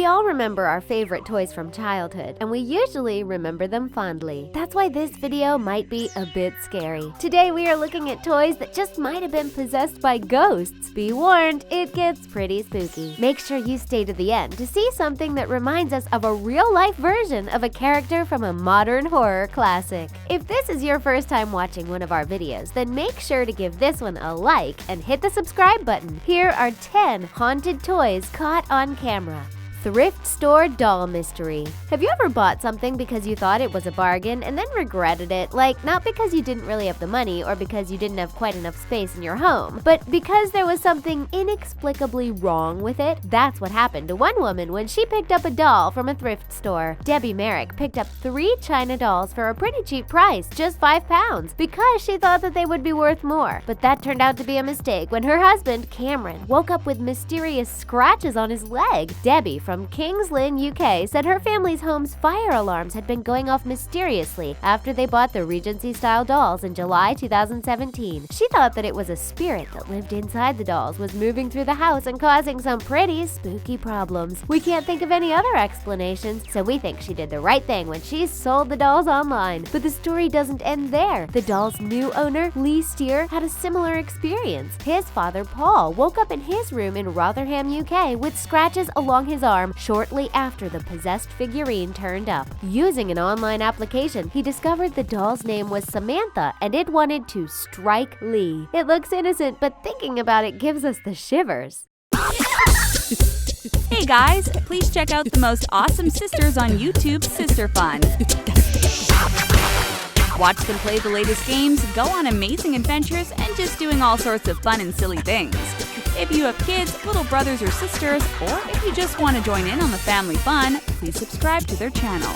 We all remember our favorite toys from childhood, and we usually remember them fondly. That's why this video might be a bit scary. Today we are looking at toys that just might have been possessed by ghosts. Be warned, it gets pretty spooky. Make sure you stay to the end to see something that reminds us of a real-life version of a character from a modern horror classic. If this is your first time watching one of our videos, then make sure to give this one a like and hit the subscribe button. Here are 10 haunted toys caught on camera. Thrift store doll mystery. Have you ever bought something because you thought it was a bargain and then regretted it? Like, not because you didn't really have the money or because you didn't have quite enough space in your home, but because there was something inexplicably wrong with it? That's what happened to one woman when she picked up a doll from a thrift store. Debbie Merrick picked up 3 China dolls for a pretty cheap price, just £5, because she thought that they would be worth more. But that turned out to be a mistake when her husband, Cameron, woke up with mysterious scratches on his leg. Debbie from Kings Lynn, UK, said her family's home's fire alarms had been going off mysteriously after they bought the Regency-style dolls in July 2017. She thought that it was a spirit that lived inside the dolls was moving through the house and causing some pretty spooky problems. We can't think of any other explanations, so we think she did the right thing when she sold the dolls online. But the story doesn't end there. The doll's new owner, Lee Steer, had a similar experience. His father, Paul, woke up in his room in Rotherham, UK, with scratches along his arm shortly after the possessed figurine turned up. Using an online application, he discovered the doll's name was Samantha and it wanted to strike Lee. It looks innocent, but thinking about it gives us the shivers. Hey guys, please check out the most awesome sisters on YouTube, Sister Fun. Watch them play the latest games, go on amazing adventures, and just doing all sorts of fun and silly things. If you have kids, little brothers or sisters, or if you just want to join in on the family fun, please subscribe to their channel.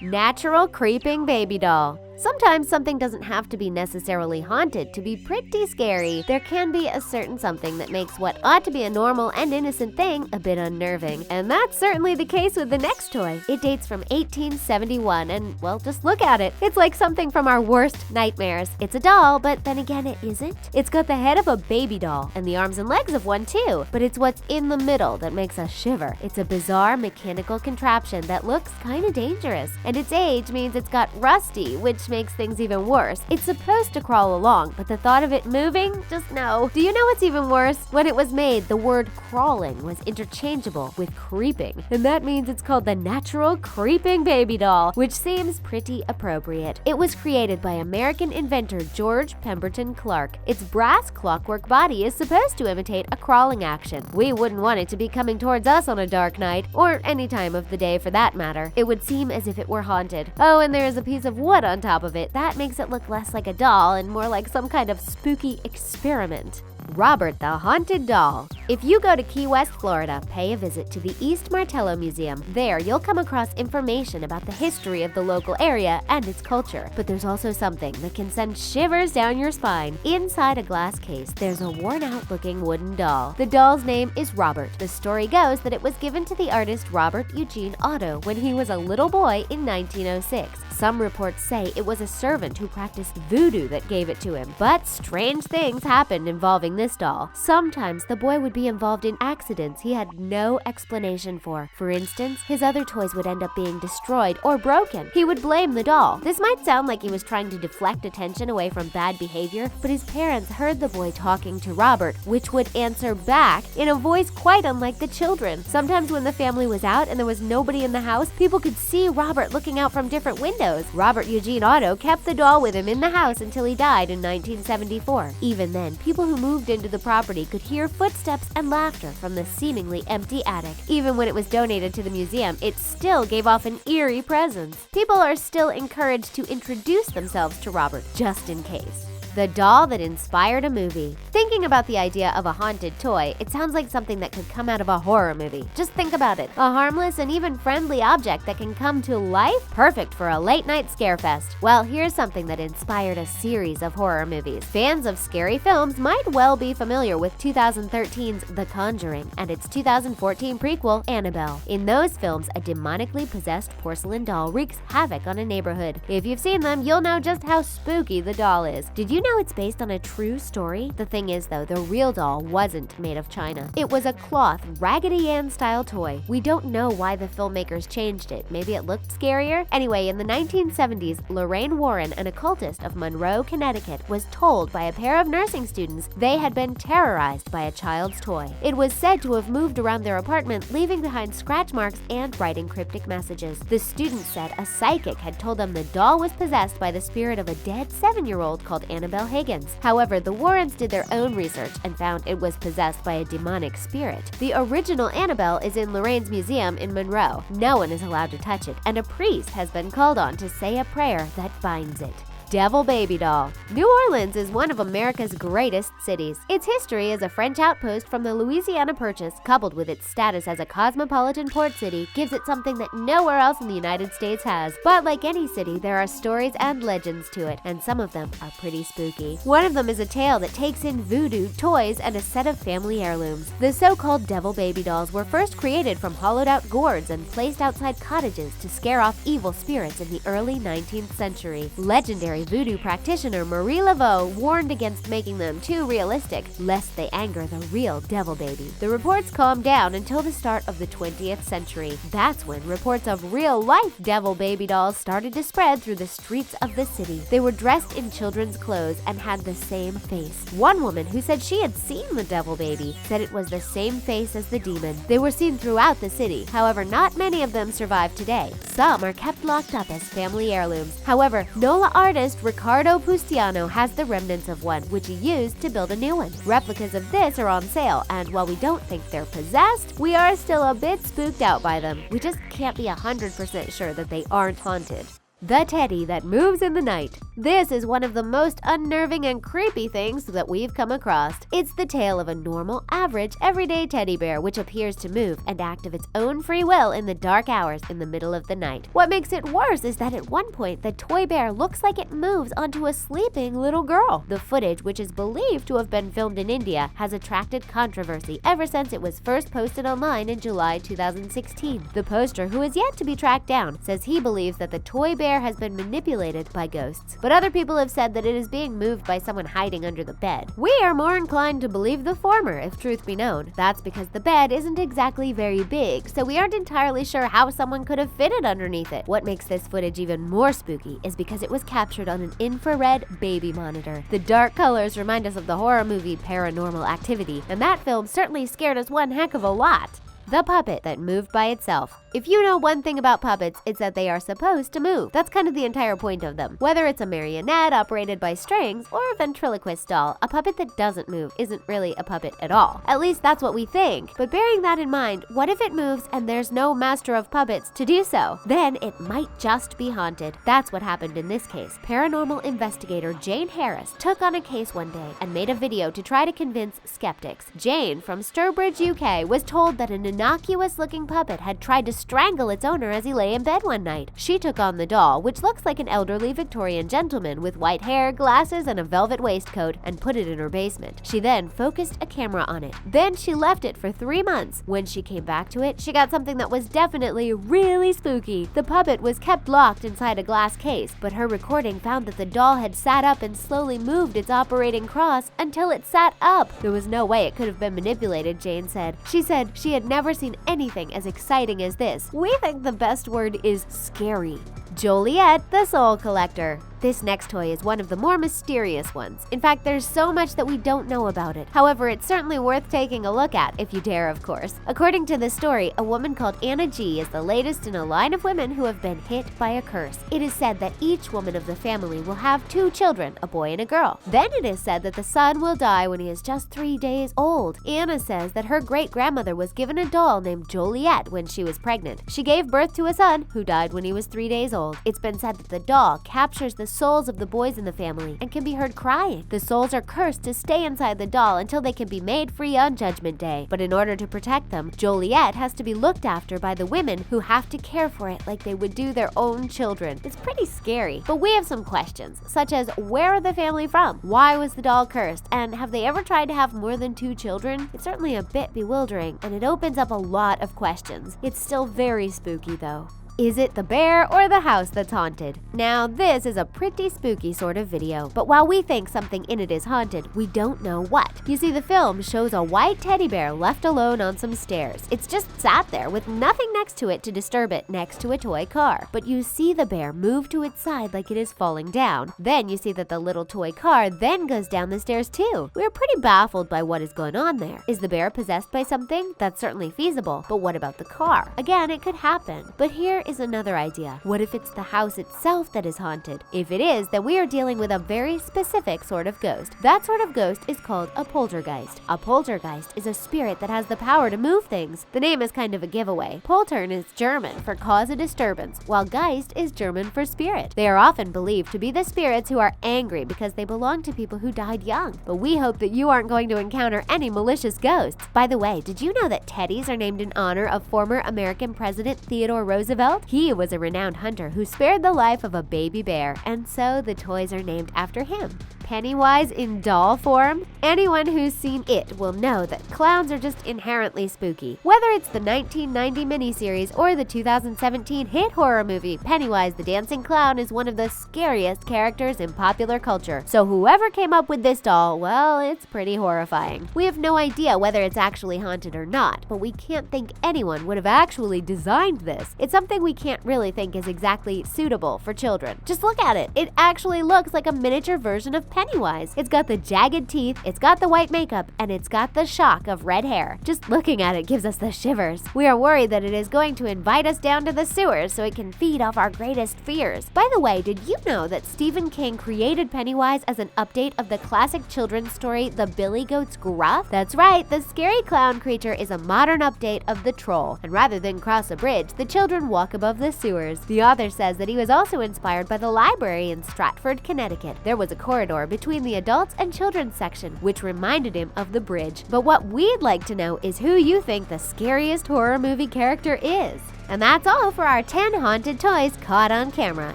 Natural creeping baby doll. Sometimes something doesn't have to be necessarily haunted to be pretty scary. There can be a certain something that makes what ought to be a normal and innocent thing a bit unnerving. And that's certainly the case with the next toy. It dates from 1871 and, well, just look at it. It's like something from our worst nightmares. It's a doll, but then again it isn't. It's got the head of a baby doll and the arms and legs of one too, but it's what's in the middle that makes us shiver. It's a bizarre mechanical contraption that looks kinda dangerous, and its age means it's got rusty, which makes things even worse. It's supposed to crawl along, but the thought of it moving? Just no. Do you know what's even worse? When it was made, the word crawling was interchangeable with creeping, and that means it's called the Natural Creeping Baby Doll, which seems pretty appropriate. It was created by American inventor George Pemberton Clark. Its brass clockwork body is supposed to imitate a crawling action. We wouldn't want it to be coming towards us on a dark night, or any time of the day for that matter. It would seem as if it were haunted. Oh, and there is a piece of wood on top of it. That makes it look less like a doll and more like some kind of spooky experiment. Robert the Haunted Doll. If you go to Key West, Florida, pay a visit to the East Martello Museum. There, you'll come across information about the history of the local area and its culture. But there's also something that can send shivers down your spine. Inside a glass case, there's a worn-out-looking wooden doll. The doll's name is Robert. The story goes that it was given to the artist Robert Eugene Otto when he was a little boy in 1906. Some reports say it was a servant who practiced voodoo that gave it to him. But strange things happened involving this doll. Sometimes the boy would be involved in accidents he had no explanation for. For instance, his other toys would end up being destroyed or broken. He would blame the doll. This might sound like he was trying to deflect attention away from bad behavior, but his parents heard the boy talking to Robert, which would answer back in a voice quite unlike the children. Sometimes when the family was out and there was nobody in the house, people could see Robert looking out from different windows. Robert Eugene Otto kept the doll with him in the house until he died in 1974. Even then, people who moved into the property could hear footsteps and laughter from the seemingly empty attic. Even when it was donated to the museum, it still gave off an eerie presence. People are still encouraged to introduce themselves to Robert, just in case. The doll that inspired a movie. Thinking about the idea of a haunted toy, it sounds like something that could come out of a horror movie. Just think about it. A harmless and even friendly object that can come to life? Perfect for a late-night scarefest. Well, here's something that inspired a series of horror movies. Fans of scary films might well be familiar with 2013's The Conjuring and its 2014 prequel, Annabelle. In those films, a demonically possessed porcelain doll wreaks havoc on a neighborhood. If you've seen them, you'll know just how spooky the doll is. Did you know it's based on a true story? The thing is, though, the real doll wasn't made of china. It was a cloth, Raggedy Ann-style toy. We don't know why the filmmakers changed it. Maybe it looked scarier? Anyway, in the 1970s, Lorraine Warren, an occultist of Monroe, Connecticut, was told by a pair of nursing students they had been terrorized by a child's toy. It was said to have moved around their apartment, leaving behind scratch marks and writing cryptic messages. The students said a psychic had told them the doll was possessed by the spirit of a dead 7-year-old called Annabelle Higgins. However, the Warrens did their own research and found it was possessed by a demonic spirit. The original Annabelle is in Lorraine's museum in Monroe. No one is allowed to touch it, and a priest has been called on to say a prayer that binds it. Devil Baby Doll. New Orleans is one of America's greatest cities. Its history as a French outpost from the Louisiana Purchase, coupled with its status as a cosmopolitan port city, gives it something that nowhere else in the United States has. But like any city, there are stories and legends to it, and some of them are pretty spooky. One of them is a tale that takes in voodoo, toys, and a set of family heirlooms. The so-called Devil Baby Dolls were first created from hollowed-out gourds and placed outside cottages to scare off evil spirits in the early 19th century. Legendary voodoo practitioner Marie Laveau warned against making them too realistic, lest they anger the real devil baby. The reports calmed down until the start of the 20th century. That's when reports of real-life devil baby dolls started to spread through the streets of the city. They were dressed in children's clothes and had the same face. One woman who said she had seen the devil baby said it was the same face as the demon. They were seen throughout the city. However, not many of them survive today. Some are kept locked up as family heirlooms. However, NOLA artist Ricardo Pustiano has the remnants of one, which he used to build a new one. Replicas of this are on sale, and while we don't think they're possessed, we are still a bit spooked out by them. We just can't be 100% sure that they aren't haunted. The teddy that moves in the night. This is one of the most unnerving and creepy things that we've come across. It's the tale of a normal, average, everyday teddy bear which appears to move and act of its own free will in the dark hours in the middle of the night. What makes it worse is that at one point the toy bear looks like it moves onto a sleeping little girl. The footage, which is believed to have been filmed in India, has attracted controversy ever since it was first posted online in July 2016. The poster, who is yet to be tracked down, says he believes that the toy bear has been manipulated by ghosts, but other people have said that it is being moved by someone hiding under the bed. We are more inclined to believe the former, if truth be known. That's because the bed isn't exactly very big, so we aren't entirely sure how someone could have fitted underneath it. What makes this footage even more spooky is because it was captured on an infrared baby monitor. The dark colors remind us of the horror movie Paranormal Activity, and that film certainly scared us one heck of a lot. The puppet that moved by itself. If you know one thing about puppets, it's that they are supposed to move. That's kind of the entire point of them. Whether it's a marionette operated by strings or a ventriloquist doll, a puppet that doesn't move isn't really a puppet at all. At least that's what we think. But bearing that in mind, what if it moves and there's no master of puppets to do so? Then it might just be haunted. That's what happened in this case. Paranormal investigator Jane Harris took on a case one day and made a video to try to convince skeptics. Jane from Sturbridge, UK, was told that an innocuous-looking puppet had tried to strangle its owner as he lay in bed one night. She took on the doll, which looks like an elderly Victorian gentleman with white hair, glasses, and a velvet waistcoat, and put it in her basement. She then focused a camera on it. Then she left it for 3 months. When she came back to it, she got something that was definitely really spooky. The puppet was kept locked inside a glass case, but her recording found that the doll had sat up and slowly moved its operating cross until it sat up. There was no way it could have been manipulated, Jane said. She said she had never seen anything as exciting as this. We think the best word is scary. Joliet, the Soul Collector. This next toy is one of the more mysterious ones. In fact, there's so much that we don't know about it. However, it's certainly worth taking a look at, if you dare, of course. According to the story, a woman called Anna G is the latest in a line of women who have been hit by a curse. It is said that each woman of the family will have 2 children, a boy and a girl. Then it is said that the son will die when he is just 3 days old. Anna says that her great-grandmother was given a doll named Joliet when she was pregnant. She gave birth to a son who died when he was 3 days old. It's been said that the doll captures the souls of the boys in the family and can be heard crying. The souls are cursed to stay inside the doll until they can be made free on Judgment Day. But in order to protect them, Joliet has to be looked after by the women who have to care for it like they would do their own children. It's pretty scary. But we have some questions, such as where are the family from? Why was the doll cursed? And have they ever tried to have more than 2 children? It's certainly a bit bewildering, and it opens up a lot of questions. It's still very spooky though. Is it the bear or the house that's haunted? Now, this is a pretty spooky sort of video, but while we think something in it is haunted, we don't know what. You see, the film shows a white teddy bear left alone on some stairs. It's just sat there with nothing next to it to disturb it next to a toy car. But you see the bear move to its side like it is falling down. Then you see that the little toy car then goes down the stairs too. We're pretty baffled by what is going on there. Is the bear possessed by something? That's certainly feasible, but what about the car? Again, it could happen. But here is another idea. What if it's the house itself that is haunted? If it is, then we are dealing with a very specific sort of ghost. That sort of ghost is called a poltergeist. A poltergeist is a spirit that has the power to move things. The name is kind of a giveaway. Poltern is German for cause a disturbance, while Geist is German for spirit. They are often believed to be the spirits who are angry because they belong to people who died young. But we hope that you aren't going to encounter any malicious ghosts. By the way, did you know that teddies are named in honor of former American President Theodore Roosevelt? He was a renowned hunter who spared the life of a baby bear, and so the toys are named after him. Pennywise in doll form? Anyone who's seen It will know that clowns are just inherently spooky. Whether it's the 1990 miniseries or the 2017 hit horror movie, Pennywise the Dancing Clown is one of the scariest characters in popular culture. So whoever came up with this doll, well, it's pretty horrifying. We have no idea whether it's actually haunted or not, but we can't think anyone would have actually designed this. It's something we can't really think is exactly suitable for children. Just look at it. It actually looks like a miniature version of Pennywise. It's got the jagged teeth, it's got the white makeup, and it's got the shock of red hair. Just looking at it gives us the shivers. We are worried that it is going to invite us down to the sewers so it can feed off our greatest fears. By the way, did you know that Stephen King created Pennywise as an update of the classic children's story, The Billy Goat's Gruff? That's right, the scary clown creature is a modern update of the troll, and rather than cross a bridge, the children walk above the sewers. The author says that he was also inspired by the library in Stratford, Connecticut. There was a corridor between the adults and children's section, which reminded him of the bridge. But what we'd like to know is who you think the scariest horror movie character is. And that's all for our 10 haunted toys caught on camera.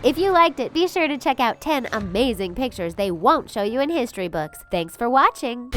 If you liked it, be sure to check out 10 amazing pictures they won't show you in history books. Thanks for watching!